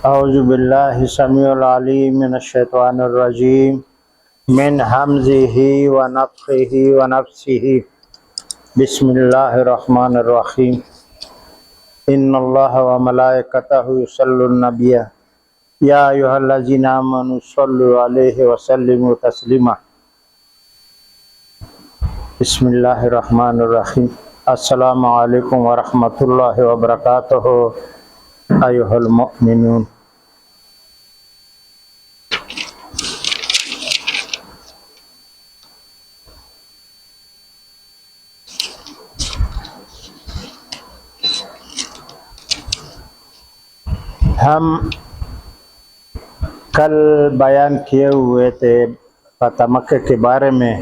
اعوذ باللہ السمیع العلیم من الشیطان الرجیم من حمزہ ونفخہ ونفثہ بسم اللہ الرحمن الرحیم ان اللہ وملائکتہ یصلون علی النبی یا ایھا الذین آمنوا صلوا علیہ وسلموا تسلیما بسم اللہ الرحمن الرحیم السلام علیکم ورحمۃ اللہ وبرکاتہ ایھا المؤمنون۔ ہم کل بیان کیے ہوئے تھے فتح مکہ کے بارے میں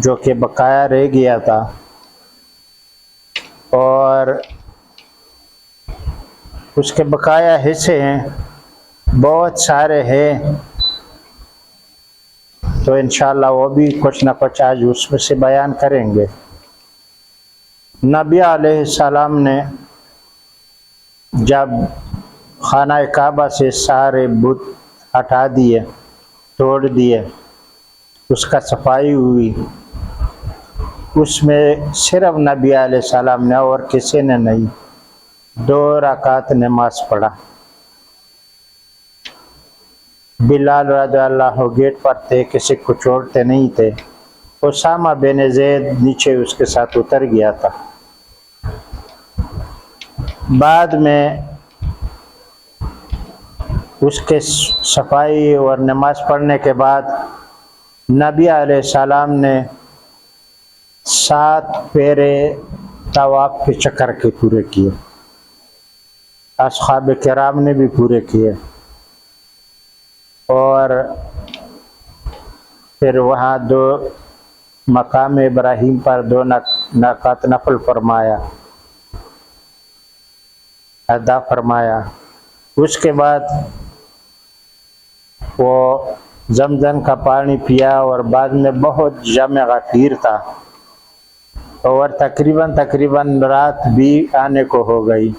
جو کہ بقایا رہ گیا تھا، اور اس کے بقایا حصے ہیں بہت سارے ہیں، تو انشاءاللہ وہ بھی کچھ نہ کچھ آج اس میں سے بیان کریں گے۔ نبی علیہ السلام نے جب خانہ کعبہ سے سارے بت ہٹا دیے، توڑ دیے، اس کا صفائی ہوئی، اس میں صرف نبی علیہ السلام نے اور کسی نے نہیں 2 رکعت نماز پڑھا۔ بلال رضی اللہ عنہ گیٹ پر تھے، کسی کو چھوڑتے نہیں تھے۔ اسامہ بن زید نیچے اس کے ساتھ اتر گیا تھا۔ بعد میں اس کے صفائی اور نماز پڑھنے کے بعد نبی علیہ السلام نے 7 پھیرے طواف کے چکر کے پورے کیے، اصحاب کرام نے بھی پورے کیے، اور پھر وہاں 2 مقام ابراہیم پر 2 رکعت نفل فرمایا، ادا فرمایا۔ اس کے بعد وہ زمزم کا پانی پیا، اور بعد میں بہت جمع غفیر تھا، اور تقریباً رات بھی آنے کو ہو گئی۔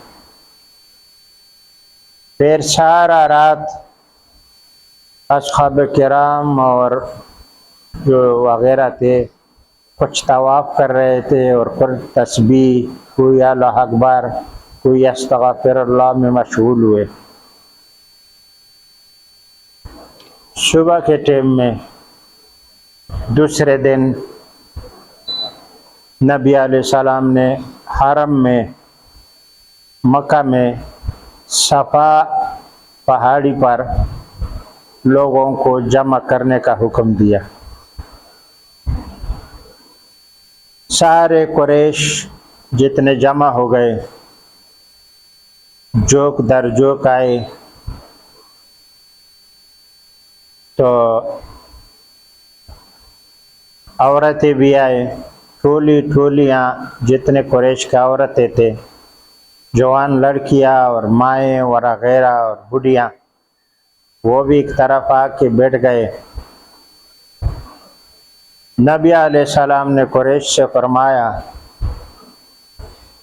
پھر سارا رات اصحاب کرام اور جو وغیرہ تھے کچھ طواف کر رہے تھے، اور پھر تسبیح، کوئی اللہ اکبر، کوئی استغفر اللہ میں مشغول ہوئے۔ صبح کے ٹائم میں دوسرے دن نبی علیہ السلام نے حرم میں مکہ میں صفا پہاڑی پر لوگوں کو جمع کرنے کا حکم دیا۔ سارے قریش جتنے جمع ہو گئے، جوک در جوک آئے، تو عورتیں بھی آئے، ٹولیاں جتنے قریش کے عورتیں تھے، جوان لڑکیاں اور مائیں وغیرہ اور بڑھیاں، وہ بھی ایک طرف آ کے بیٹھ گئے۔ نبی علیہ السلام نے قریش سے فرمایا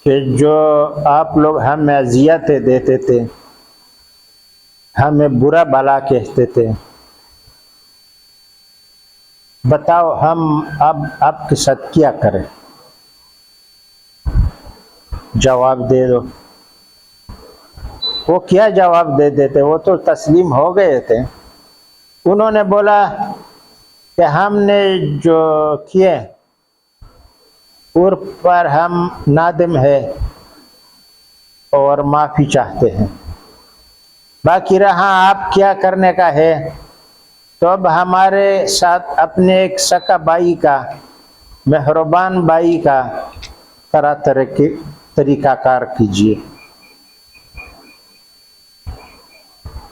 کہ جو آپ لوگ ہمیں اذیتیں دیتے تھے، ہمیں برا بھلا کہتے تھے، بتاؤ ہم اب آپ کے ساتھ کیا کریں؟ جواب دے دو۔ وہ کیا جواب دے دیتے؟ وہ تو تسلیم ہو گئے تھے۔ انہوں نے بولا کہ ہم نے جو کیے ان پر ہم نادم ہے اور معافی چاہتے ہیں، باقی رہا آپ کیا کرنے کا ہے تو اب ہمارے ساتھ اپنے ایک سکا بھائی کا، مہربان بھائی کا طریقہ کار کیجیے۔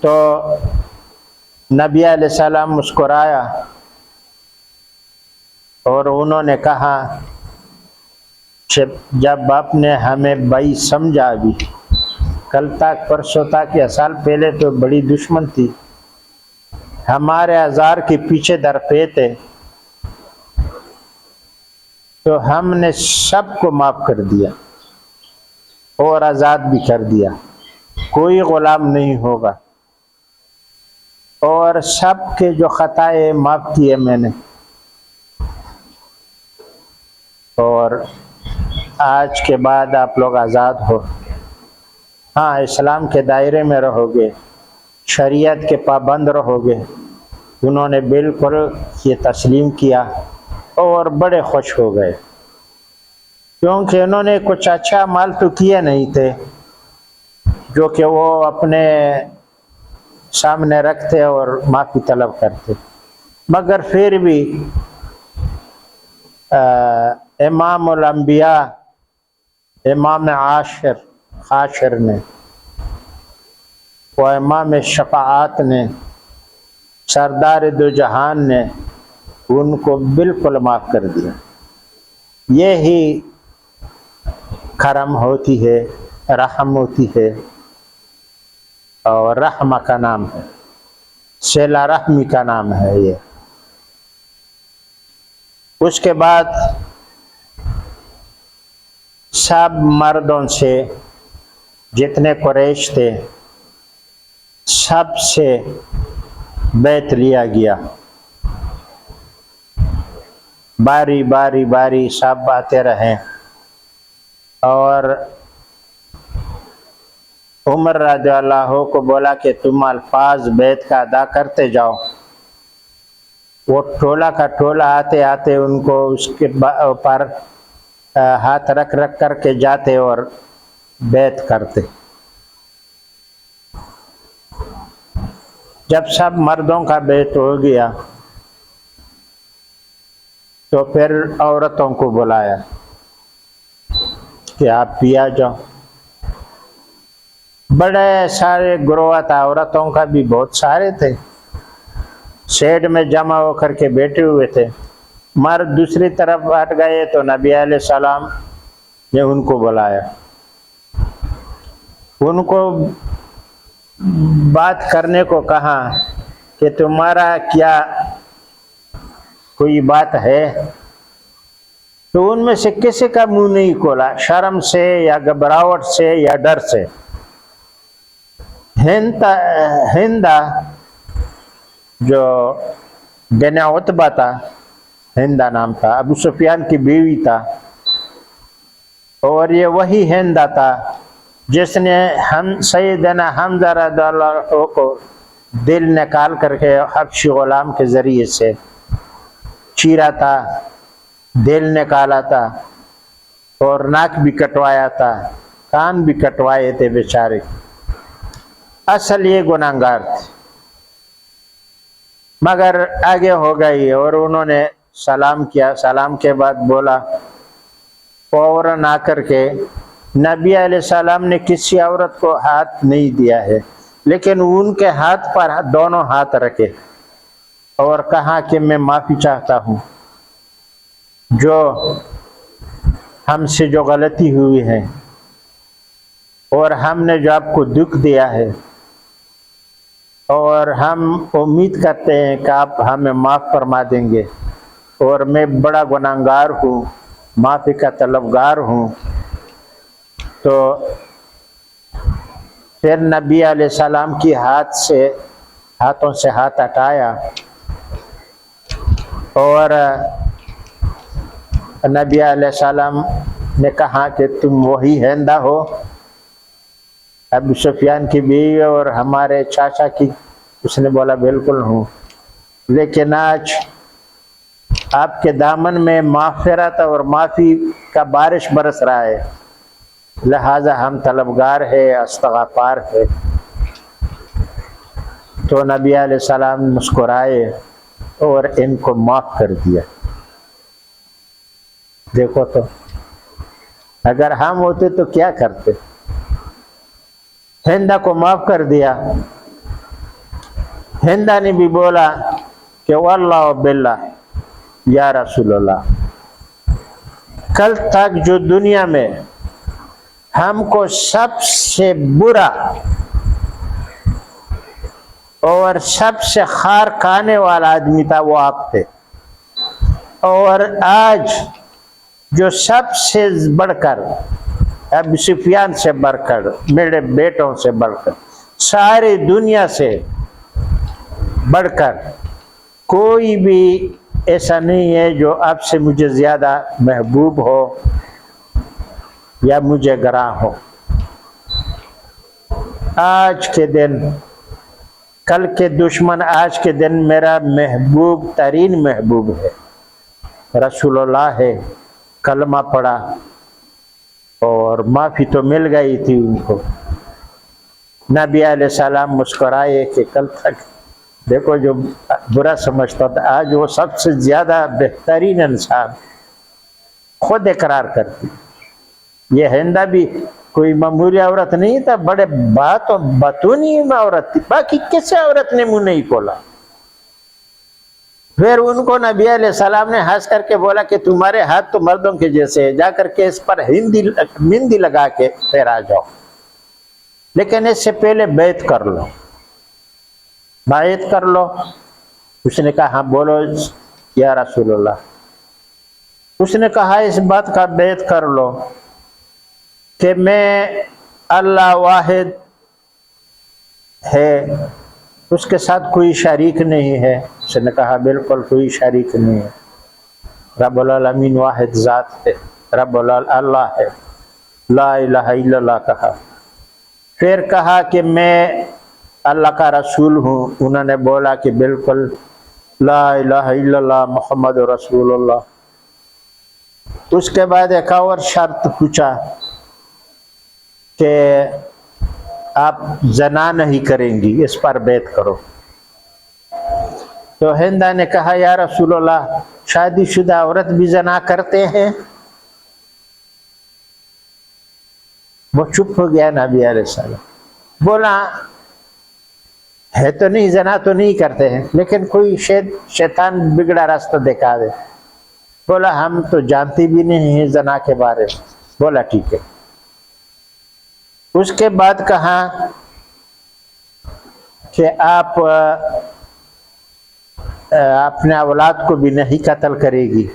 تو نبی علیہ السلام مسکرایا، اور انہوں نے کہا جب آپ نے ہمیں بھائی سمجھا، بھی کل تک پرسوں تک یا سال پہلے تو بڑی دشمن تھی، ہمارے ہزار کے پیچھے در پہ تھے، تو ہم نے سب کو معاف کر دیا اور آزاد بھی کر دیا۔ کوئی غلام نہیں ہوگا، اور سب کے جو خطائیں معاف کیے میں نے، اور آج کے بعد آپ لوگ آزاد ہو۔ ہاں، اسلام کے دائرے میں رہو گے، شریعت کے پابند رہو گے۔ انہوں نے بالکل یہ تسلیم کیا اور بڑے خوش ہو گئے، کیونکہ انہوں نے کچھ اچھا مال تو کیے نہیں تھے جو کہ وہ اپنے سامنے رکھتے اور معافی طلب کرتے، مگر پھر بھی امام الانبیاء، امام عاشر نے، و امام شفاعت نے، سردار دو جہان نے ان کو بالکل معاف کر دیا۔ یہی کرم ہوتی ہے، رحم ہوتی ہے، اور رحمہ کا نام ہے، صلہ رحمی کا نام ہے یہ۔ اس کے بعد سب مردوں سے، جتنے قریش تھے سب سے بیعت لیا گیا، باری باری باری سب آتے رہے، اور عمر رضی اللہ کو بولا کہ تم الفاظ بیعت کا ادا کرتے جاؤ۔ وہ ٹولہ کا ٹولہ آتے آتے ان کو اس کے پر ہاتھ رکھ رکھ کر کے جاتے اور بیعت کرتے۔ جب سب مردوں کا بیعت ہو گیا تو پھر عورتوں کو بلایا کہ آپ بھی آ جاؤ۔ بڑے سارے گروہ تھا، عورتوں کا بھی بہت سارے تھے، شیڈ میں جمع ہو کر کے بیٹھے ہوئے تھے۔ مرد دوسری طرف ہٹ گئے تو نبی علیہ السلام نے ان کو بلایا، ان کو بات کرنے کو کہا کہ تمہارا کیا کوئی بات ہے؟ تو ان میں سے کسی کا منہ نہیں کھولا، شرم سے یا گھبراہٹ سے یا ڈر سے۔ ہندہ جو بن عتبہ تھا، ہندہ نام تھا، ابو سفیان کی بیوی تھا، اور یہ وہی ہندہ تھا جس نے سیدنا حمزہ رضی اللہ عنہ کو دل نکال کر کے حبشی غلام کے ذریعے سے چیرا تھا، دل نکالا تھا، اور ناک بھی کٹوایا تھا، کان بھی کٹوائے تھے بیچارے۔ اصل یہ گناہگار تھے، مگر آگے ہو گئی، اور انہوں نے سلام کیا۔ سلام کے بعد بولا، فوراً آ کر کے نبی علیہ السلام نے کسی عورت کو ہاتھ نہیں دیا ہے، لیکن ان کے ہاتھ پر دونوں ہاتھ رکھے اور کہا کہ میں معافی چاہتا ہوں، جو ہم سے جو غلطی ہوئی ہے اور ہم نے جو آپ کو دکھ دیا ہے، اور ہم امید کرتے ہیں کہ آپ ہمیں معاف فرما دیں گے، اور میں بڑا گناہگار ہوں، معافی کا طلبگار ہوں۔ تو پھر نبی علیہ السلام کی ہاتھوں سے ہاتھ ہٹایا، اور نبی علیہ السلام نے کہا کہ تم وہی ہندہ ہو، ابو سفیان کی بیوی اور ہمارے چاچا کی؟ اس نے بولا بالکل ہوں، لیکن آج آپ کے دامن میں مغفرت اور معافی کا بارش برس رہا ہے، لہذا ہم طلبگار ہے، استغفار ہے۔ تو نبی علیہ السلام مسکرائے اور ان کو معاف کر دیا۔ دیکھو تو اگر ہم ہوتے تو کیا کرتے؟ ہندہ کو معاف کر دیا۔ ہندہ نے بھی بولا کہ واللہ باللہ یا رسول اللہ، کل تک جو دنیا میں ہم کو سب سے برا اور سب سے خار کھانے والا آدمی تھا وہ آپ تھے، اور آج جو سب سے بڑھ کر ابو سفیان سے بڑھ کر، میرے بیٹوں سے بڑھ کر، ساری دنیا سے بڑھ کر کوئی بھی ایسا نہیں ہے جو آپ سے مجھے زیادہ محبوب ہو یا مجھے گراں ہو۔ آج کے دن، کل کے دشمن آج کے دن میرا محبوب ترین محبوب ہے، رسول اللہ ہے۔ کلمہ پڑھا اور معافی تو مل گئی تھی ان کو۔ نبی علیہ السلام مسکرائے کہ کل تک دیکھو جو برا سمجھتا تھا، آج وہ سب سے زیادہ بہترین انسان خود اقرار کرتی۔ یہ ہندہ بھی کوئی معمولی عورت نہیں تھا، بڑے باتونی عورت تھی، باقی کسی عورت نے منہ نہیں کھولا۔ پھر ان کو نبی علیہ السلام نے ہنس کر کے بولا کہ تمہارے ہاتھ تو مردوں کے جیسے ہے، جا کر کے اس پر مہندی لگا کے پھر آ جاؤ، لیکن اس سے پہلے بیعت کر لو، بیعت کر لو۔ اس نے کہا ہاں بولو یا رسول اللہ۔ اس نے کہا اس بات کا بیعت کر لو کہ میں اللہ واحد ہے، اس کے ساتھ کوئی شریک نہیں ہے۔ اس نے کہا بالکل کوئی شریک نہیں ہے، رب العالمین واحد ذات ہے، رب اللہ ہے، لا الہ الا اللہ کہا۔ پھر کہا کہ میں اللہ کا رسول ہوں، انہوں نے بولا کہ بالکل لا الہ الا اللہ محمد رسول اللہ۔ اس کے بعد ایک اور شرط پوچھا کہ آپ زنا نہیں کریں گی، اس پر بیعت کرو۔ تو ہندہ نے کہا یا رسول اللہ شادی شدہ عورت بھی زنا کرتے ہیں؟ وہ چپ ہو گیا نبی علیہ السلام۔ بولا ہے تو نہیں، زنا تو نہیں کرتے ہیں، لیکن کوئی شیطان بگڑا راستہ دکھا دے۔ بولا ہم تو جانتے بھی نہیں ہیں زنا کے بارے میں۔ بولا ٹھیک ہے۔ اس کے بعد کہا کہ آپ اپنے اولاد کو بھی نہیں قتل کرے گی۔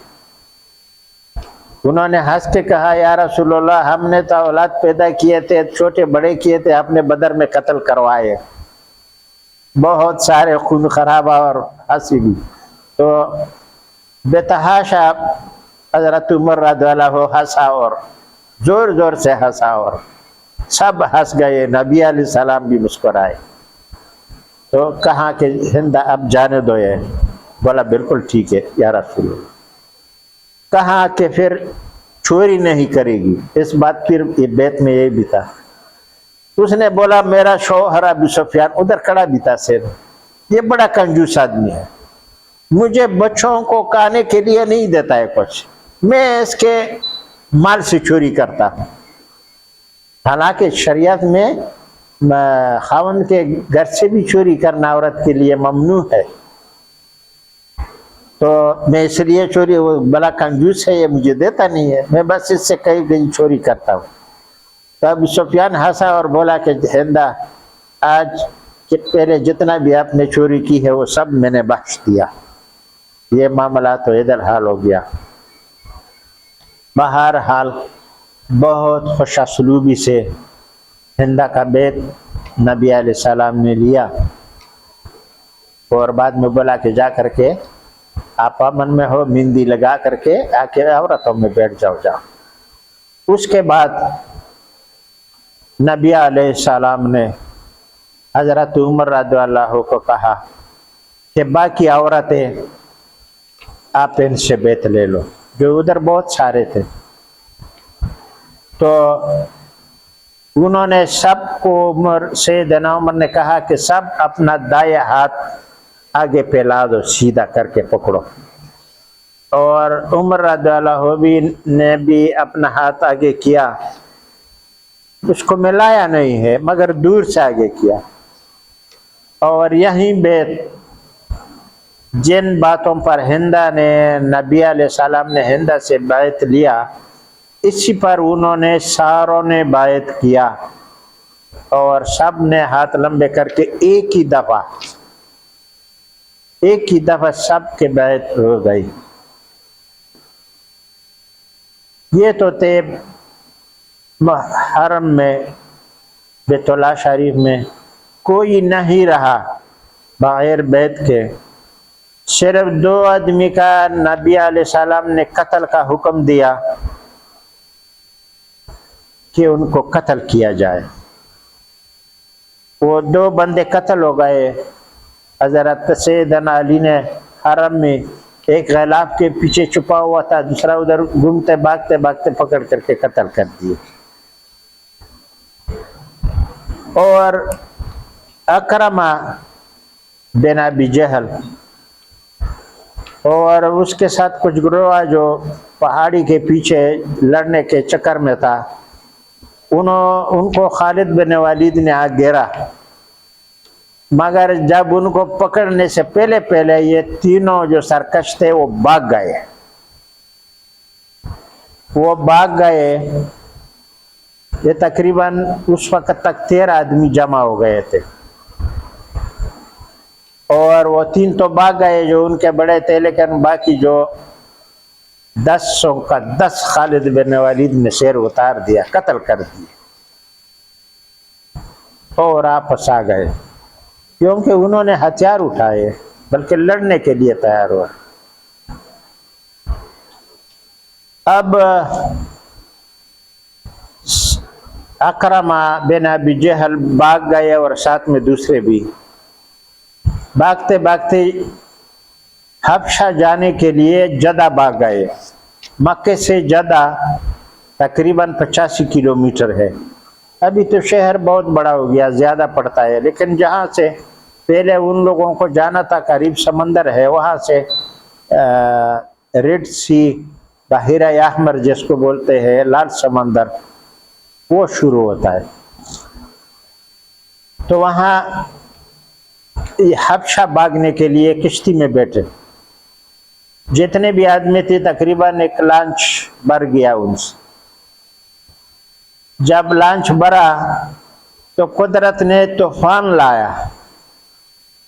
انہوں نے ہنس کے کہا یا رسول اللہ ہم نے تو اولاد پیدا کیے تھے، چھوٹے بڑے کیے تھے، آپ نے بدر میں قتل کروائے، بہت سارے خون خرابہ اور ہنسی بھی۔ تو بے تحاشا حضرت عمر رضی اللہ عنہ ہنسا، اور زور زور سے ہنسا، اور سب ہنس گئے، نبی علیہ السلام بھی مسکرائے۔ تو کہا کہ ہند اب جانے دو یہ۔ بولا بالکل ٹھیک ہے یا رسول اللہ۔ کہا کہ پھر چوری نہیں کرے گی، اس بات پھر یہ بیت میں یہ بھی تھا۔ اس نے بولا میرا شوہر ابو سفیان ادھر کھڑا بھی تھا، یہ بڑا کنجوس آدمی ہے، مجھے بچوں کو کھانے کے لیے نہیں دیتا ہے کچھ، میں اس کے مال سے چوری کرتا ہوں۔ حالانکہ شریعت میں خاوند کے گھر سے بھی چوری کرنا عورت کے لیے ممنوع ہے، تو میں اس لیے چوری، وہ بڑا کنجوس ہے، یہ مجھے دیتا نہیں ہے، میں بس اس سے کہیں کہیں چوری کرتا ہوں۔ تو ابو سفیان ہنسا اور بولا کہ ہندہ آج کہ پہلے جتنا بھی آپ نے چوری کی ہے وہ سب میں نے بخش دیا، یہ معاملہ تو ادھر حال ہو گیا۔ بہرحال بہت خوش اسلوبی سے ہندہ کا بیت نبی علیہ السلام نے لیا، اور بعد میں بولا کہ جا کر کے آپ امن میں ہو، مہندی لگا کر کے آ کے عورتوں میں بیٹھ جاؤ۔ اس کے بعد نبی علیہ السلام نے حضرت عمر رضی اللہ عنہ کو کہا کہ باقی عورتیں آپ ان سے بیعت لے لو، جو ادھر بہت سارے تھے۔ تو انہوں نے سب کو سیدنا عمر نے کہا کہ سب اپنا دائیں ہاتھ آگے پھیلا دو، سیدھا کر کے پکڑو، اور عمر رضی اللہ عنہ نے بھی اپنا ہاتھ آگے کیا، اس کو ملایا نہیں ہے مگر دور سے آگے کیا، اور یہیں بیعت جن باتوں پر ہندہ نے نبی علیہ السلام نے ہندہ سے بیعت لیا، اسی پر انہوں نے ساروں نے بیعت کیا، اور سب نے ہاتھ لمبے کر کے ایک ہی دفعہ سب کے بیعت ہو گئی۔ یہ تو تھے حرم میں بیت اللہ شریف میں کوئی نہیں رہا بغیر بیت کے، صرف 2 آدمی کا نبی علیہ السلام نے قتل کا حکم دیا کہ ان کو قتل کیا جائے۔ وہ 2 بندے قتل ہو گئے۔ حضرت سیدنا علی نے حرم میں ایک غلاف کے پیچھے چھپا ہوا تھا، دوسرا ادھر گھومتے بھاگتے بھاگتے پکڑ کر کے قتل کر دیے۔ اور اکرمہ بن ابی جہل اور اس کے ساتھ کچھ گروہ جو پہاڑی کے پیچھے لڑنے کے چکر میں تھا، ان کو خالد بن ولید نے آ گھیرا، مگر جب ان کو پکڑنے سے پہلے یہ تینوں جو سرکش تھے وہ بھاگ گئے۔ یہ تقریباً اس وقت تک 13 آدمی جمع ہو گئے تھے، اور وہ 3 تو بھاگ گئے جو ان کے بڑے تھے، لیکن باقی جو 10 کا 10 خالد بن ولید نے سیر اتار دیا، قتل کر دیا اور آپس آ گئے، کیونکہ انہوں نے ہتھیار اٹھائے بلکہ لڑنے کے لیے تیار ہوا۔ اب اکرمہ بن ابی جہل بھاگ گئے اور ساتھ میں دوسرے بھی بھاگتے بھاگتے حبشہ جانے کے لیے جدہ بھاگ گئے۔ مکے سے جدہ تقریباً 85 کلومیٹر ہے۔ ابھی تو شہر بہت بڑا ہو گیا، زیادہ پڑتا ہے، لیکن جہاں سے پہلے ان لوگوں کو جانا تھا قریب سمندر ہے، وہاں سے ریڈ سی، بحیرہ احمر جس کو بولتے ہیں، لال سمندر، وہ شروع ہوتا ہے۔ تو وہاں حبشہ بھاگنے کے لیے کشتی میں بیٹھے، جتنے بھی آدمی تھے تقریباً ایک لانچ بھر گیا ان سے۔ جب لانچ بھرا تو قدرت نے طوفان لایا،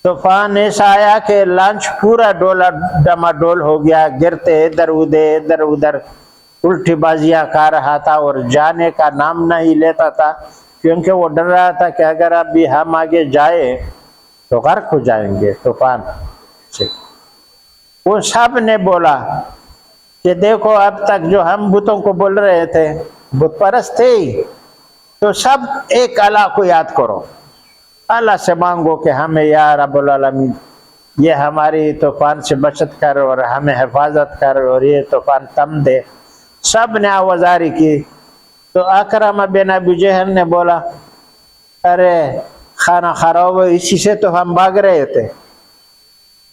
طوفان ایسا آیا کہ لانچ پورا ڈماڈول ہو گیا، گرتے ادھر ادھر الٹی بازیاں کھا رہا تھا اور جانے کا نام نہیں لیتا تھا، کیونکہ وہ ڈر رہا تھا کہ اگر ابھی ہم آگے جائیں تو غرق ہو جائیں گے طوفان سے۔ وہ سب نے بولا کہ دیکھو اب تک جو ہم بتوں کو بول رہے تھے، بت پرست تھے، تو سب ایک اللہ کو یاد کرو، اللہ سے مانگو کہ ہمیں یا رب العالمین یہ ہماری طوفان سے بچت کر اور ہمیں حفاظت کر اور یہ طوفان تم دے۔ سب نے آوازاری کی۔ تو اکرمہ بن ابی جہل نے بولا، ارے خانہ خراب، اسی سے تو ہم بھاگ رہے تھے،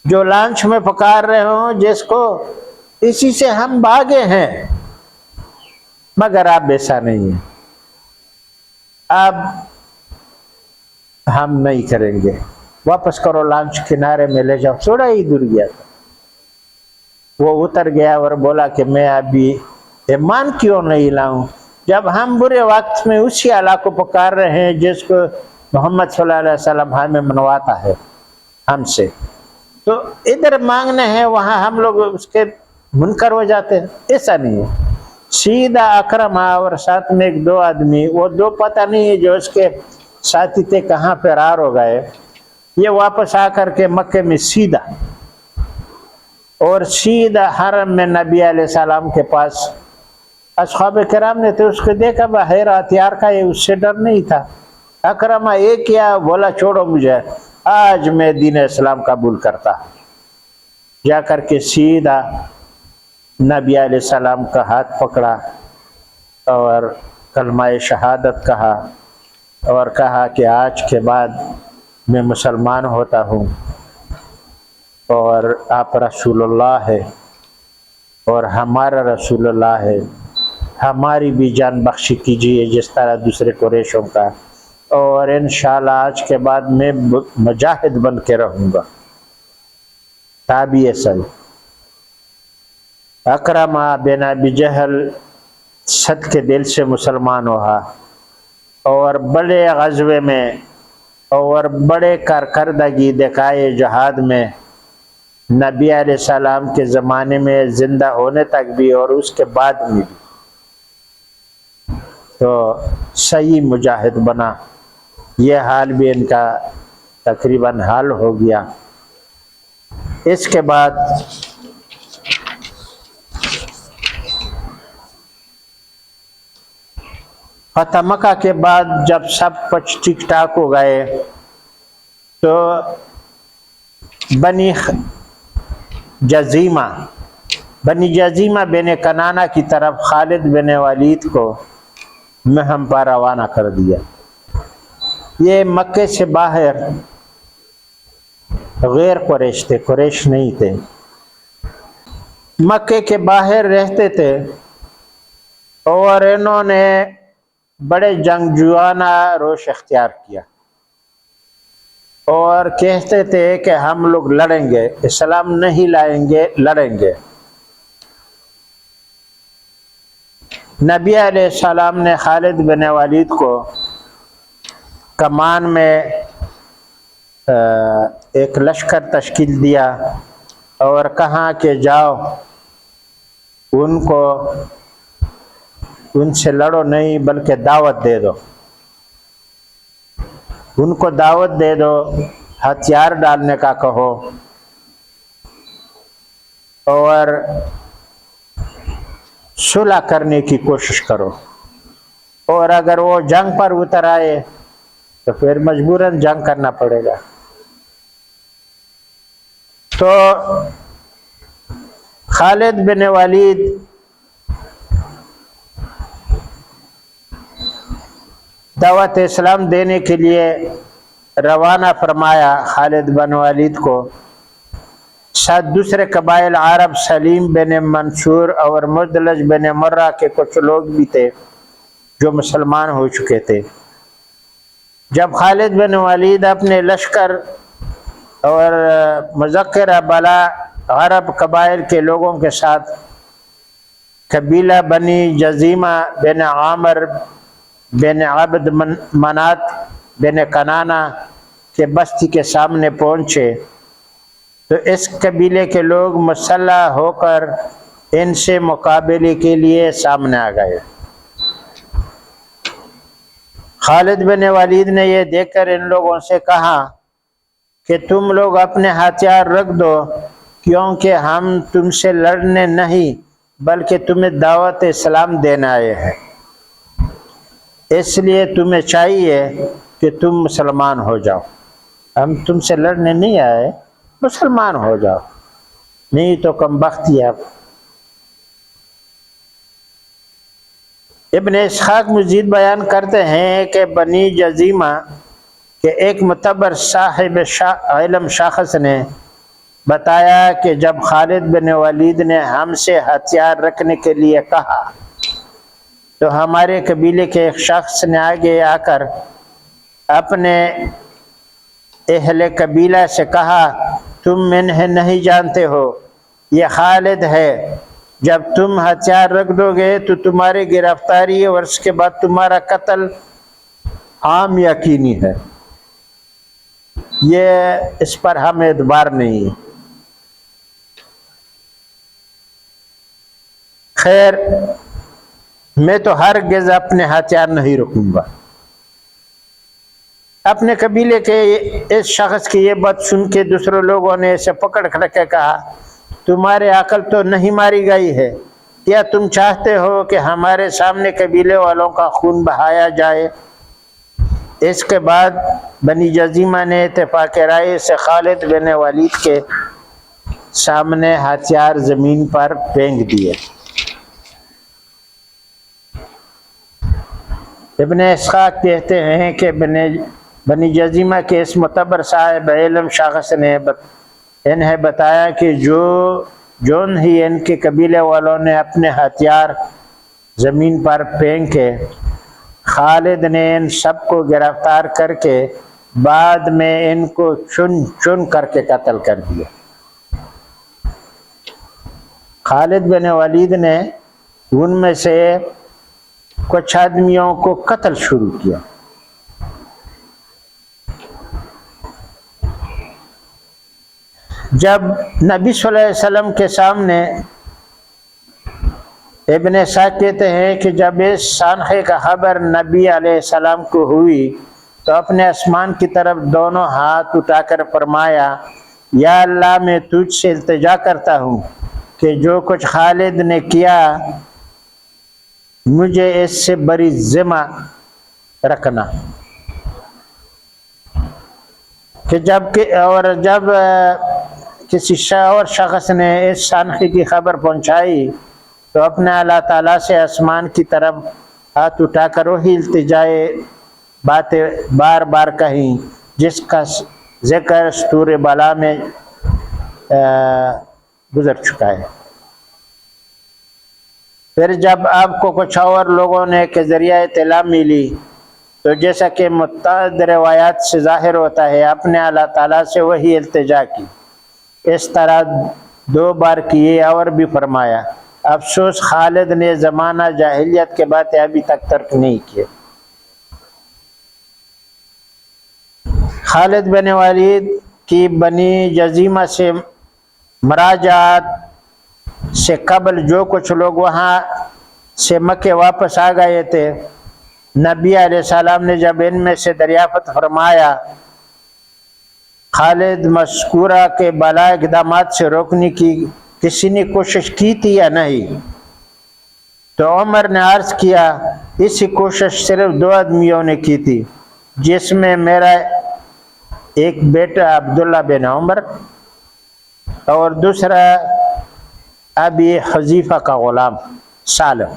جو لانچ میں پکار رہے ہوں جس کو، اسی سے ہم بھاگے ہیں، مگر اب ایسا نہیں ہے، اب ہم نہیں کریں گے، واپس کرو، لانچ کنارے میں لے جاؤ۔ تھوڑا ہی دور گیا تھا، وہ اتر گیا اور بولا کہ میں ابھی ایمان کیوں نہیں لاؤں، جب ہم برے وقت میں اسی اللہ کو پکار رہے ہیں جس کو محمد صلی اللہ علیہ وسلم ہمیں منواتا ہے ہم سے، تو ادھر مانگنے ہیں، وہاں ہم لوگ اس کے منکر ہو جاتے ہیں۔ ایسا نہیں ہے۔ سیدھا اکرمہ اور ساتھ میں ایک 2 آدمی، وہ 2 پتہ نہیں ہے جو اس کے ساتھی تھے کہاں فرار ہو گئے، یہ واپس آ کر کے مکے میں سیدھا حرم میں نبی علیہ السلام کے پاس، اصحاب کرام نے تو اس کو دیکھا بغیر ہتھیار کا، یہ اس سے ڈر نہیں تھا۔ اکرمہ ایک کیا، بولا چھوڑو مجھے، آج میں دین اسلام قبول کرتا۔ جا کر کے سیدھا نبی علیہ السلام کا ہاتھ پکڑا اور کلمہ شہادت کہا اور کہا کہ آج کے بعد میں مسلمان ہوتا ہوں اور آپ رسول اللہ ہے اور ہمارا رسول اللہ ہے، ہماری بھی جان بخشی کیجیے جس طرح دوسرے قریشوں کا، اور انشاءاللہ آج کے بعد میں مجاہد بن کے رہوں گا۔ تابعی صحیح اکرمہ بن ابی جہل صد کے دل سے مسلمان ہوا اور بڑے غزوے میں اور بڑے کارکردگی دکھائے جہاد میں، نبی علیہ السلام کے زمانے میں زندہ ہونے تک بھی اور اس کے بعد میں بھی۔ تو صحیح مجاہد بنا۔ یہ حال بھی ان کا تقریباً حل ہو گیا۔ اس کے بعد فتح مکہ کے بعد جب سب کچھ ٹھیک ٹھاک ہو گئے تو بنی جزیمہ بن کنانہ کی طرف خالد بن ولید کو مہم پر روانہ کر دیا۔ یہ مکے سے باہر غیر قریش تھے، قریش نہیں تھے، مکے کے باہر رہتے تھے، اور انہوں نے بڑے جنگجوانہ روش اختیار کیا اور کہتے تھے کہ ہم لوگ لڑیں گے، اسلام نہیں لائیں گے، لڑیں گے۔ نبی علیہ السلام نے خالد بن ولید کو کمان میں ایک لشکر تشکیل دیا اور کہا کہ جاؤ ان سے لڑو نہیں بلکہ دعوت دے دو، ان کو دعوت دے دو، ہتھیار ڈالنے کا کہو، اور صلح کرنے کی کوشش کرو، اور اگر وہ جنگ پر اتر آئے تو پھر مجبوراً جنگ کرنا پڑے گا۔ تو خالد بن ولید دعوت اسلام دینے کے لیے روانہ فرمایا خالد بن ولید کو۔ ساتھ دوسرے قبائل عرب سلیم بن منصور اور مدلج بن مرہ کے کچھ لوگ بھی تھے جو مسلمان ہو چکے تھے۔ جب خالد بن ولید اپنے لشکر اور مذکرہ بلا عرب قبائل کے لوگوں کے ساتھ قبیلہ بنی جزیمہ بن عامر بن عبد منات بن کنانہ کے بستی کے سامنے پہنچے تو اس قبیلے کے لوگ مسلح ہو کر ان سے مقابلے کے لیے سامنے آ گئے۔ خالد بن ولید نے یہ دیکھ کر ان لوگوں سے کہا کہ تم لوگ اپنے ہتھیار رکھ دو، کیونکہ ہم تم سے لڑنے نہیں بلکہ تمہیں دعوت اسلام دینے آئے ہیں، اس لیے تمہیں چاہیے کہ تم مسلمان ہو جاؤ۔ ہم تم سے لڑنے نہیں آئے، مسلمان ہو جاؤ، نہیں تو کم بختی آپ۔ ابن اسحاق مزید بیان کرتے ہیں کہ بنی جزیمہ کے ایک معتبر صاحب علم شخص نے بتایا کہ جب خالد بن ولید نے ہم سے ہتھیار رکھنے کے لیے کہا تو ہمارے قبیلے کے ایک شخص نے آگے آ کر اپنے اہل قبیلہ سے کہا تم انہیں نہیں جانتے ہو، یہ خالد ہے، جب تم ہتھیار رکھ دو گے تو تمہاری گرفتاری اور اس کے بعد تمہارا قتل عام یقینی ہے، یہ اس پر ہمیں اعتبار نہیں ہے۔ خیر، میں تو ہرگز اپنے ہتھیار نہیں رکھوں گا۔ اپنے قبیلے کے اس شخص کی یہ بات سن کے دوسرے لوگوں نے اسے پکڑ کر کے کہا تمہاری عقل تو نہیں ماری گئی ہے، کیا تم چاہتے ہو کہ ہمارے سامنے قبیلے والوں کا خون بہایا جائے؟ اس کے بعد بنی جزیمہ نے اتفاق رائے سے خالد بن ولید کے سامنے ہتھیار زمین پر پھینک دیے۔ ابن اسحاق کہتے ہیں کہ بنی جزیمہ کے اس معتبر صاحب علم شخص نے انہیں بتایا کہ جون ہی ان کے قبیلے والوں نے اپنے ہتھیار زمین پر پھینکے، خالد نے ان سب کو گرفتار کر کے بعد میں ان کو چن چن کر کے قتل کر دیا۔ خالد بن ولید نے ان میں سے کچھ آدمیوں کو قتل شروع کیا۔ جب نبی صلی اللہ علیہ وسلم کے سامنے ابن اسحاق کہتے ہیں کہ جب اس سانحے کا خبر نبی علیہ السلام کو ہوئی تو اپنے آسمان کی طرف دونوں ہاتھ اٹھا کر فرمایا، یا اللہ میں تجھ سے التجا کرتا ہوں کہ جو کچھ خالد نے کیا مجھے اس سے بری ذمہ رکھنا۔ کہ جب کسی اور شخص نے اس سانحے کی خبر پہنچائی تو اپنے اللہ تعالیٰ سے آسمان کی طرف ہاتھ اٹھا کر وہی التجائے باتیں بار بار کہیں جس کا ذکر سورہ بلا میں گزر چکا ہے۔ پھر جب آپ کو کچھ اور لوگوں نے کے ذریعہ اطلاع ملی تو جیسا کہ متعدد روایات سے ظاہر ہوتا ہے اپنے اللہ تعالیٰ سے وہی التجا کی، اس طرح 2 بار کیے اور بھی فرمایا۔ افسوس خالد نے زمانہ جاہلیت کے باتیں ابھی تک ترک نہیں کیے۔ خالد بن ولید کی بنی جزیمہ سے مراجعات سے قبل جو کچھ لوگ وہاں سے مکے واپس آ گئے تھے، نبی علیہ السلام نے جب ان میں سے دریافت فرمایا خالد مذکورہ کے بالا اقدامات سے روکنے کی کسی نے کوشش کی تھی یا نہیں، تو عمر نے عرض کیا اسی کوشش صرف 2 آدمیوں نے کی تھی، جس میں میرا ایک بیٹا عبداللہ بن عمر اور دوسرا ابی حذیفہ کا غلام سالم۔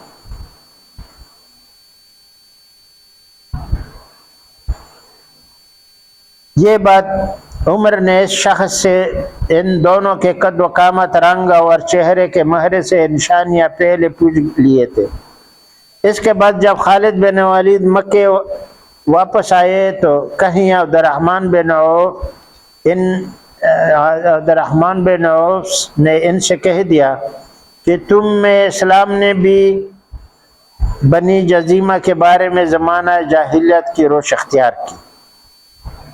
یہ بات عمر نے اس شخص سے ان دونوں کے قد و قامت، رنگ اور چہرے کے مہرے سے نشانیاں پہلے پوچھ لیے تھے۔ اس کے بعد جب خالد بن ولید مکے واپس آئے تو کہیں عبد الرحمن بن عوف نے ان سے کہہ دیا کہ تم میں اسلام نے بھی بنی جزیمہ کے بارے میں زمانہ جاہلیت کی روش اختیار کی۔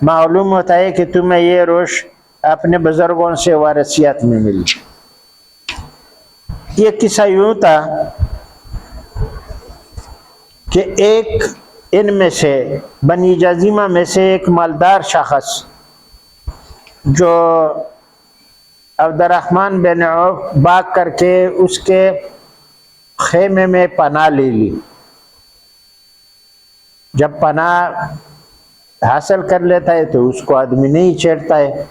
معلوم ہوتا ہے کہ تمہیں یہ روش اپنے بزرگوں سے وارثیت میں ملی۔ یہ قصہ یوں تھا کہ ایک ان میں سے بنی جزیمہ میں سے ایک مالدار شخص جو عبد الرحمن بن عوف بھاگ کر کے اس کے خیمے میں پناہ لے لی۔ جب پناہ حاصل کر لیتا ہے تو اس کو آدمی نہیں چھیڑتا ہے۔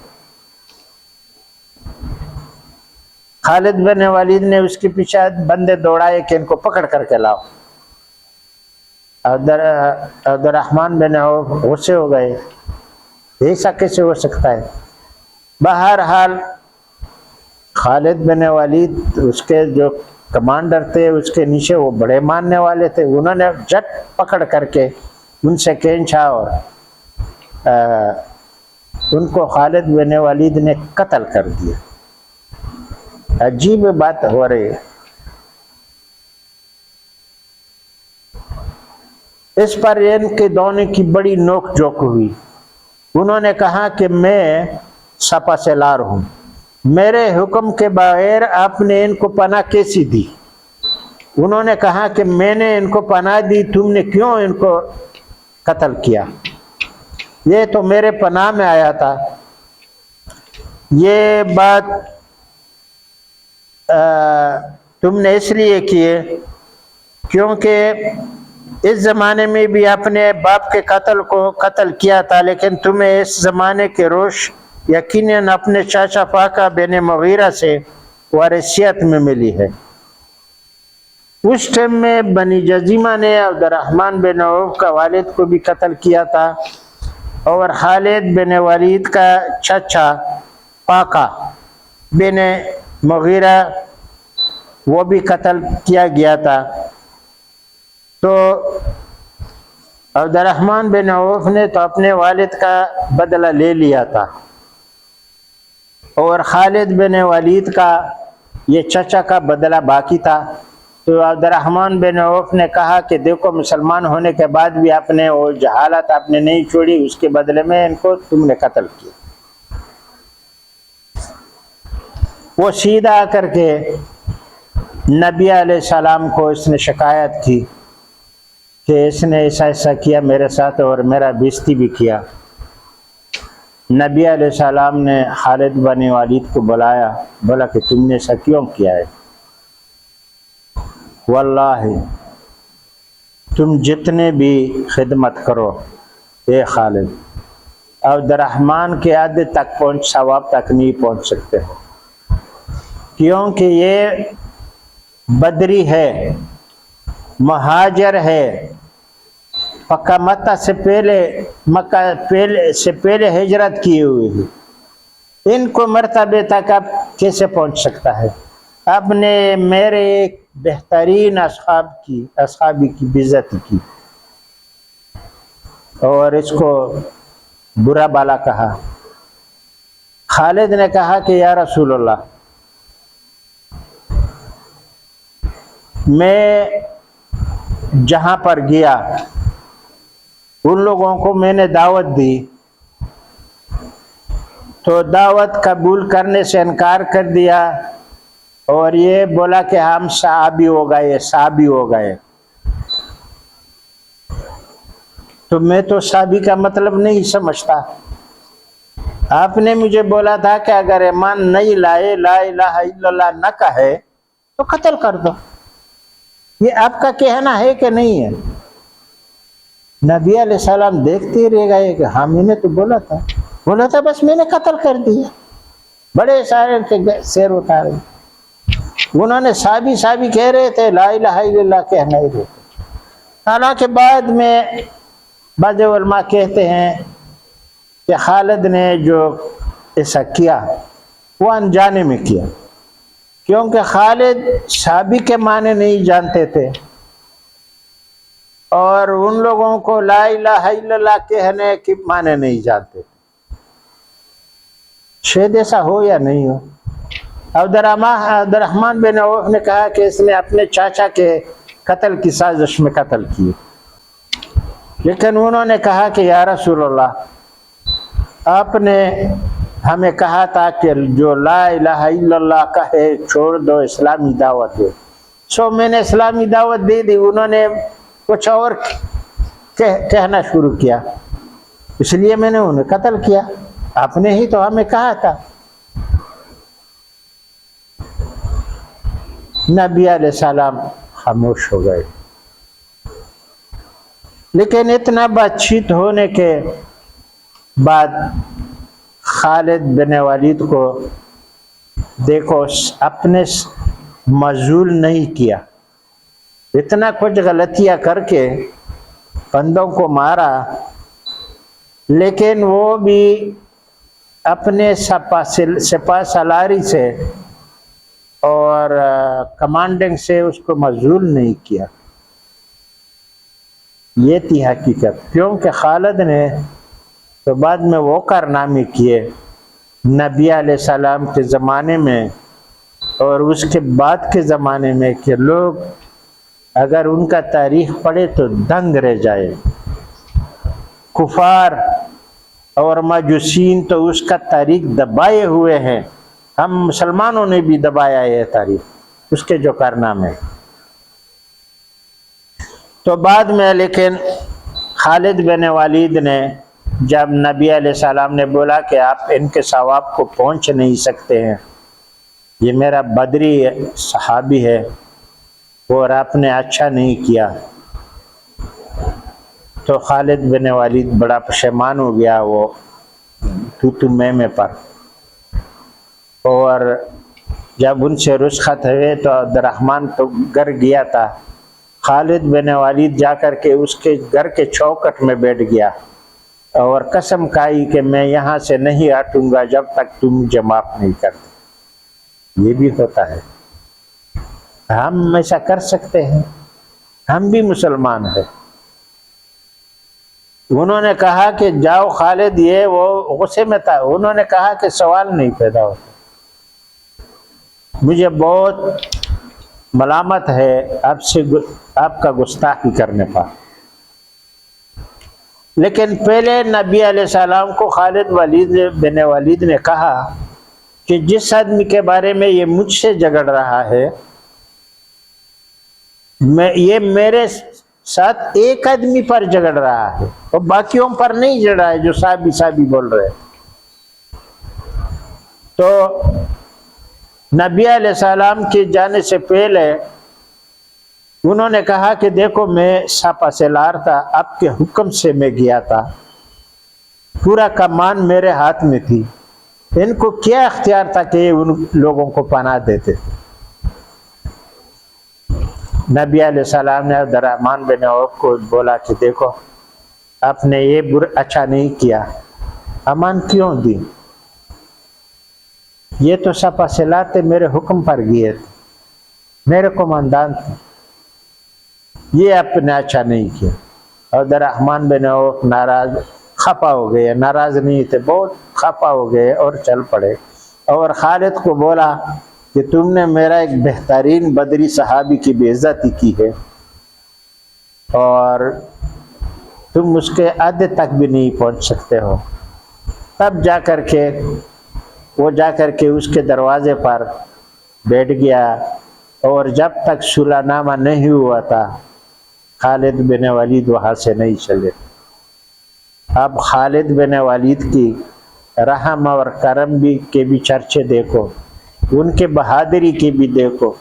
خالد بن ولید نے اس کے پیچھے بندے دوڑائے کہ ان کو پکڑ کر کے لاؤ۔ عبد الرحمن بن عوف غصے ہو گئے، ایسا کیسے ہو سکتا ہے؟ بہرحال خالد بن ولید اس کے جو کمانڈر تھے اس کے نیچے وہ بڑے ماننے والے تھے، انہوں نے جٹ پکڑ کر کے ان سے کھینچا اور ان کو خالد بن ولید نے قتل کر دیا۔ عجیب بات ہو رہی ہے۔ اس پر ان کے دونوں کی بڑی نوک جھوک ہوئی۔ انہوں نے کہا کہ میں سپا سالار ہوں، میرے حکم کے بغیر آپ نے ان کو پناہ کیسی دی؟ انہوں نے کہا کہ میں نے ان کو پناہ دی، تم نے کیوں ان کو قتل کیا؟ یہ تو میرے پناہ میں آیا تھا۔ یہ بات تم نے اس لیے کی ہے کیونکہ اس زمانے میں بھی اپنے باپ کے قتل کو قتل کیا تھا، لیکن تمہیں اس زمانے کے روش یقیناً اپنے چاچا فاقہ بن مغیرہ سے وارثیت میں ملی ہے۔ اس ٹائم میں بنی جزیمہ نے عبد الرحمن بن عوف کا والد کو بھی قتل کیا تھا اور خالد بن ولید کا چچا فاقہ بن مغیرہ وہ بھی قتل کیا گیا تھا۔ تو عبد الرحمن بن عوف نے تو اپنے والد کا بدلہ لے لیا تھا اور خالد بن ولید کا یہ چچا کا بدلہ باقی تھا۔ تو عبد الرحمن بن عوف نے کہا کہ دیکھو مسلمان ہونے کے بعد بھی آپ نے وہ جہالت آپ نے نہیں چھوڑی، اس کے بدلے میں ان کو تم نے قتل کیا۔ وہ سیدھا آ کر کے نبی علیہ السلام کو اس نے شکایت کی کہ اس نے ایسا ایسا کیا میرے ساتھ اور میرا بےزتی بھی کیا۔ نبی علیہ السلام نے خالد بن ولید کو بلایا، بولا کہ تم نے ایسا کیوں کیا ہے؟ واللہ تم جتنے بھی خدمت کرو اے خالد، عبد الرحمن کے عہدے تک ثواب تک نہیں پہنچ سکتے، کیونکہ یہ بدری ہے، مہاجر ہے، مکہ سے پہلے ہجرت کی ہوئی ہے، ان کو مرتبے تک اب کیسے پہنچ سکتا ہے؟ اب نے میرے ایک بہترین اصحابی کی بےزتی کی اور اس کو برا بالا کہا۔ خالد نے کہا کہ یا رسول اللہ، میں جہاں پر گیا ان لوگوں کو میں نے دعوت دی تو دعوت قبول کرنے سے انکار کر دیا اور یہ بولا کہ ہم صحابی ہو گئے، تو میں تو صحابی کا مطلب نہیں سمجھتا۔ آپ نے مجھے بولا تھا کہ اگر ایمان نہیں لائے، لا الہ الا اللہ نہ کہے تو قتل کر دو، یہ آپ کا کہنا ہے کہ نہیں ہے؟ نبی علیہ السلام دیکھتے رہ گئے کہ ہاں میں نے تو بولا تھا، بس میں نے قتل کر دیا۔ بڑے سارے سیر اتارے، انہوں نے صحابی کہہ رہے تھے، لا الہ الا اللہ کہنا ہی رہے تھے۔ حالانکہ بعد میں بعض علماء کہتے ہیں کہ خالد نے جو ایسا کیا وہ انجانے میں کیا، کیونکہ خالد صحابی کے معنی نہیں جانتے تھے اور ان لوگوں کو لا الہ الا اللہ کہنے کے معنی نہیں جانتے تھے۔ شاید ایسا ہو یا نہیں ہو۔ عبد الرحمن بن عوف نے کہا کہ اس نے اپنے چاچا کے قتل کی سازش میں قتل کی، لیکن انہوں نے کہا کہ یا رسول اللہ، آپ نے ہمیں کہا تھا کہ جو لا الہ الا اللہ کہے چھوڑ دو، اسلامی دعوت دو، سو میں نے اسلامی دعوت دے دی، انہوں نے کچھ اور کہنا شروع کیا، اس لیے میں نے انہیں قتل کیا، آپ نے ہی تو ہمیں کہا تھا۔ نبی علیہ السلام خاموش ہو گئے، لیکن اتنا بات چیت ہونے کے بعد خالد بن ولید کو دیکھو اپنے معزول نہیں کیا، اتنا کچھ غلطیاں کر کے بندوں کو مارا، لیکن وہ بھی اپنے سپاہ سالاری سے اور کمانڈنگ سے اس کو معزول نہیں کیا۔ یہ تھی حقیقت، کیونکہ خالد نے تو بعد میں وہ کارنامے کیے نبی علیہ السلام کے زمانے میں اور اس کے بعد کے زمانے میں کہ لوگ اگر ان کا تاریخ پڑھے تو دنگ رہ جائے۔ کفار اور مجوسین تو اس کا تاریخ دبائے ہوئے ہیں، ہم مسلمانوں نے بھی دبایا ہے تاریخ اس کے جو کارنامے۔ تو بعد میں لیکن خالد بن ولید نے جب نبی علیہ السلام نے بولا کہ آپ ان کے ثواب کو پہنچ نہیں سکتے ہیں، یہ میرا بدری صحابی ہے اور آپ نے اچھا نہیں کیا، تو خالد بن ولید بڑا پشیمان ہو گیا وہ تو میں پر، اور جب ان سے رخصت ہوئے تو عبد الرحمن تو گھر گیا تھا، خالد بن ولید جا کر کے اس کے گھر کے چوکٹ میں بیٹھ گیا اور قسم کھائی کہ میں یہاں سے نہیں ہٹوں گا جب تک تم مجھے معاف نہیں کرتے۔ یہ بھی ہوتا ہے، ہم ایسا کر سکتے ہیں، ہم بھی مسلمان ہیں۔ انہوں نے کہا کہ جاؤ خالد، یہ وہ غصے میں تھا، انہوں نے کہا کہ سوال نہیں پیدا ہوتا، مجھے بہت ملامت ہے آپ کا گستاخی کرنے پر۔ لیکن پہلے نبی علیہ السلام کو خالد بن ولید نے کہا کہ جس آدمی کے بارے میں یہ مجھ سے جھگڑ رہا ہے یہ میرے ساتھ ایک آدمی پر جھگڑ رہا ہے اور باقیوں پر نہیں جھگڑ رہا ہے جو صحابی بول رہے ہیں۔ تو نبی علیہ السلام کی جانے سے پہلے انہوں نے کہا کہ دیکھو میں سپا سے لار تھا، آپ کے حکم سے میں گیا تھا، پورا کمان میرے ہاتھ میں تھی، ان کو کیا اختیار تھا کہ ان لوگوں کو پناہ دیتے تھے۔ نبی علیہ السلام نے عبد الرحمن بن عوف کو بولا کہ دیکھو آپ نے یہ اچھا نہیں کیا، امان کیوں دی؟ یہ تو سپا سے لاتے میرے حکم پر گئے تھے، میرے قوماندان تھے، یہ آپ نے اچھا نہیں کیا۔ عبد الرحمن بن عوف ناراض خفا ہو گئے، ناراض نہیں تھے، بہت خفا ہو گئے اور چل پڑے، اور خالد کو بولا کہ تم نے میرا ایک بہترین بدری صحابی کی بے عزتی کی ہے اور تم اس کے آدھے تک بھی نہیں پہنچ سکتے ہو۔ تب جا کر کے وہ اس کے دروازے پر بیٹھ گیا، اور جب تک صلح نامہ نہیں ہوا تھا خالد بن ولید وہاں سے نہیں چلے۔ اب خالد بن ولید کی رحم اور کرم کے بھی چرچے دیکھو، ان کے بہادری کی بھی دیکھو،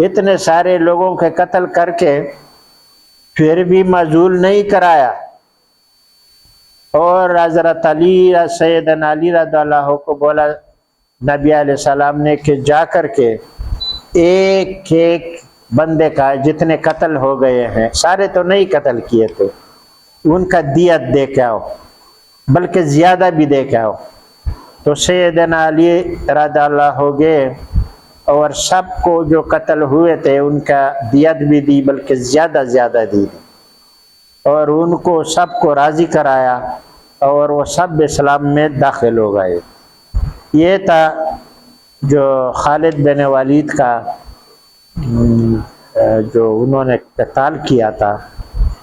اتنے سارے لوگوں کے قتل کر کے پھر بھی معزول نہیں کرایا، اور حضرت علی سیدنا علی رضی اللہ کو بولا نبی علیہ السلام نے کہ جا کر کے ایک ایک بندے کا جتنے قتل ہو گئے ہیں، سارے تو نہیں قتل کیے تھے، ان کا دیت دے کے آؤ، بلکہ زیادہ بھی دے کے آؤ۔ تو سیدنا علی رضی اللہ ہو گئے اور سب کو جو قتل ہوئے تھے ان کا دیت بھی دی، بلکہ زیادہ دی، اور ان کو سب کو راضی کرایا، اور وہ سب اسلام میں داخل ہو گئے۔ یہ تھا جو خالد بن ولید کا جو انہوں نے قتال کیا تھا،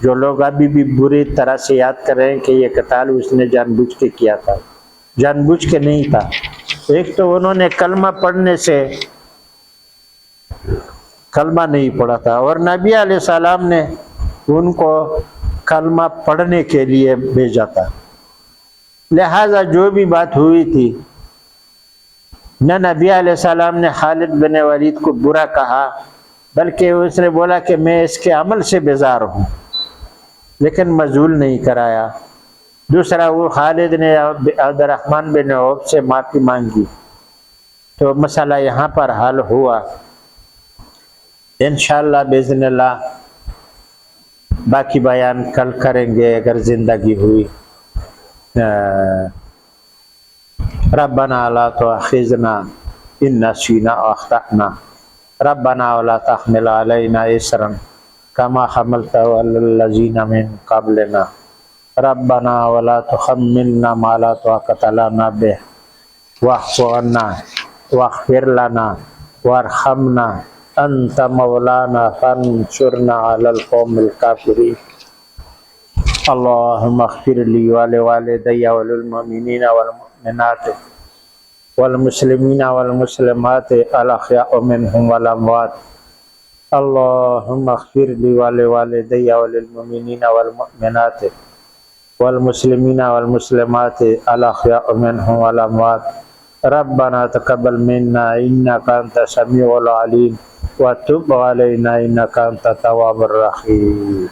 جو لوگ ابھی بھی بری طرح سے یاد کر رہے ہیں کہ یہ قتال اس نے جان بوجھ کے کیا تھا، جان بوجھ کے نہیں تھا۔ ایک تو انہوں نے کلمہ پڑھنے سے کلمہ نہیں پڑھا تھا، اور نبی علیہ السلام نے ان کو کلمہ پڑھنے کے لیے بھیجا تھا، لہذا جو بھی بات ہوئی تھی، نہ نبی علیہ السلام نے خالد بن ولید کو برا کہا، بلکہ اس نے بولا کہ میں اس کے عمل سے بیزار ہوں، لیکن معزول نہیں کرایا۔ دوسرا، وہ خالد نے عبد الرحمن بن عوف سے معافی مانگی، تو مسئلہ یہاں پر حل ہوا۔ انشاءاللہ باذن اللہ باقی بیان کل کریں گے اگر زندگی ہوئی۔ ربنا لا تؤاخذنا ان نسینا او اخطأنا ربنا ولا تحمل علينا اصرا كما حملته على الذين من قبلنا ربنا ولا تحملنا ما لا طاقة لنا به واعف عنا واغفر لنا وارحمنا انت مولانا فانصرنا على القوم الكافرين اللهم اغفر لي ولوالدي وللمؤمنين والمؤمنات والمسلمين والمسلمات الأحياء منهم والأموات اللهم اغفر لي ولوالدي وللمؤمنين والمؤمنات والمسلمين والمسلمات الأحياء منهم والأموات ربنا تقبل منا إنك أنت السميع العليم وتب علينا إنك أنت التواب الرحيم۔